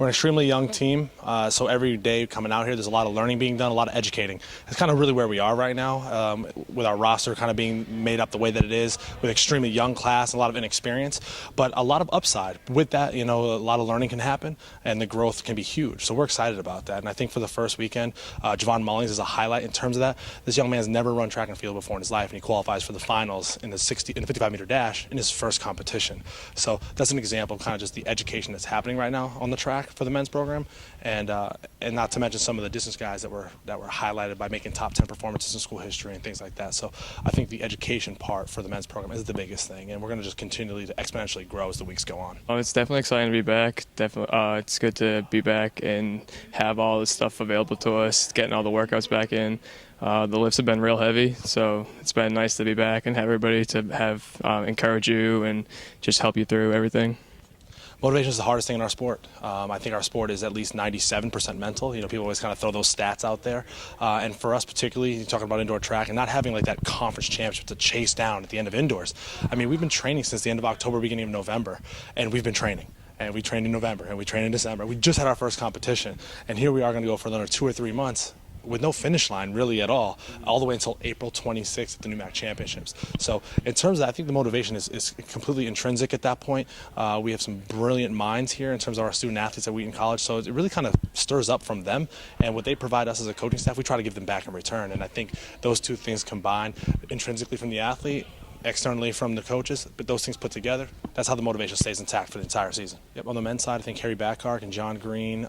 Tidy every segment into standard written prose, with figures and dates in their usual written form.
We're an extremely young team, so every day coming out here, there's a lot of learning being done, a lot of educating. It's kind of really where we are right now, with our roster kind of being made up the way that it is, with extremely young class, a lot of inexperience, but a lot of upside. With that, a lot of learning can happen, and the growth can be huge. So we're excited about that, and I think for the first weekend, Javon Mullings is a highlight in terms of that. This young man has never run track and field before in his life, and he qualifies for the finals in the 55-meter dash in his first competition. So that's an example of kind of just the education that's happening right now on the track for the men's program, and not to mention some of the distance guys that were highlighted by making top 10 performances in school history and things like that. So I think the education part for the men's program is the biggest thing, and we're going to just continually to exponentially grow as the weeks go on. It's definitely exciting to be back. Definitely, it's good to be back and have all this stuff available to us, getting all the workouts back in. The lifts have been real heavy, so it's been nice to be back and have everybody to have encourage you and just help you through everything. Motivation is the hardest thing in our sport. I think our sport is at least 97% mental. People always kind of throw those stats out there. And for us particularly, you're talking about indoor track and not having like that conference championship to chase down at the end of indoors. I mean, we've been training since the end of October, beginning of November, and we've been training. And we trained in November, and we trained in December. We just had our first competition, and here we are going to go for another 2 or 3 months with no finish line really at all the way until April 26th at the NUMAC Championships. So in terms of that, I think the motivation is completely intrinsic at that point. We have some brilliant minds here in terms of our student athletes at Wheaton College, so it really kind of stirs up from them, and what they provide us as a coaching staff, we try to give them back in return. And I think those two things combined, intrinsically from the athlete, externally from the coaches, but those things put together, that's how the motivation stays intact for the entire season. Yep. On the men's side, I think Harry Backark and John Green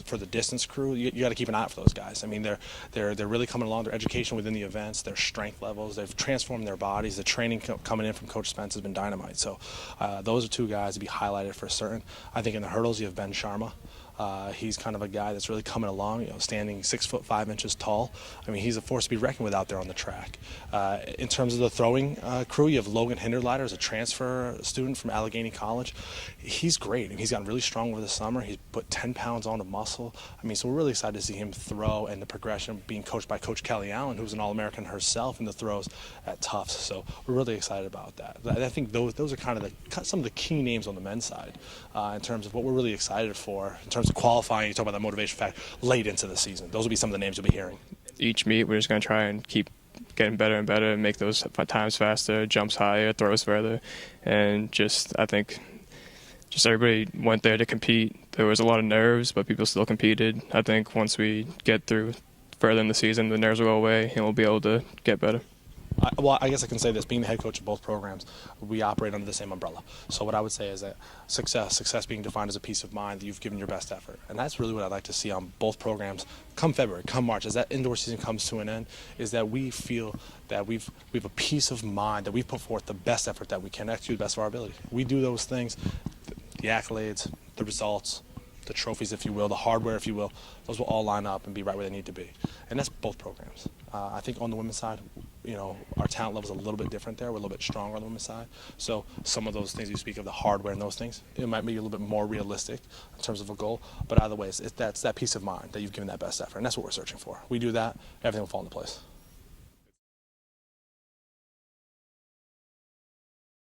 for the distance crew, you got to keep an eye out for those guys. I mean, they're really coming along. Their education within the events, their strength levels, they've transformed their bodies. The training coming in from Coach Spence has been dynamite. So those are two guys to be highlighted for certain. I think in the hurdles, you have Ben Sharma. He's kind of a guy that's really coming along, standing 6'5" tall. I mean, he's a force to be reckoned with out there on the track. In terms of the throwing crew, you have Logan Hinderleiter as a transfer student from Allegheny College. He's great. He's gotten really strong over the summer. He's put 10 pounds on of muscle. I mean, so we're really excited to see him throw, and the progression being coached by Coach Kelly Allen, who's an All-American herself in the throws at Tufts. So we're really excited about that. I think those are kind of some of the key names on the men's side in terms of what we're really excited for in terms of qualifying. You talk about that motivation fact late into the season. Those will be some of the names you'll be hearing. Each meet, we're just going to try and keep getting better and better and make those times faster, jumps higher, throws further, and I think everybody went there to compete. There was a lot of nerves, but people still competed. I think once we get through further in the season, the nerves will go away and we'll be able to get better. Well, I guess I can say this, being the head coach of both programs, we operate under the same umbrella. So what I would say is that success being defined as a peace of mind, that you've given your best effort. And that's really what I'd like to see on both programs come February, come March, as that indoor season comes to an end, is that we feel that we've a peace of mind, that we've put forth the best effort that we can, execute the best of our ability. We do those things, the accolades, the results, the trophies, if you will, the hardware, if you will, those will all line up and be right where they need to be. And that's both programs. I think on the women's side, our talent level is a little bit different there. We're a little bit stronger on the women's side. So some of those things you speak of, the hardware and those things, it might be a little bit more realistic in terms of a goal. But either way, that's that peace of mind that you've given that best effort. And that's what we're searching for. We do that, everything will fall into place.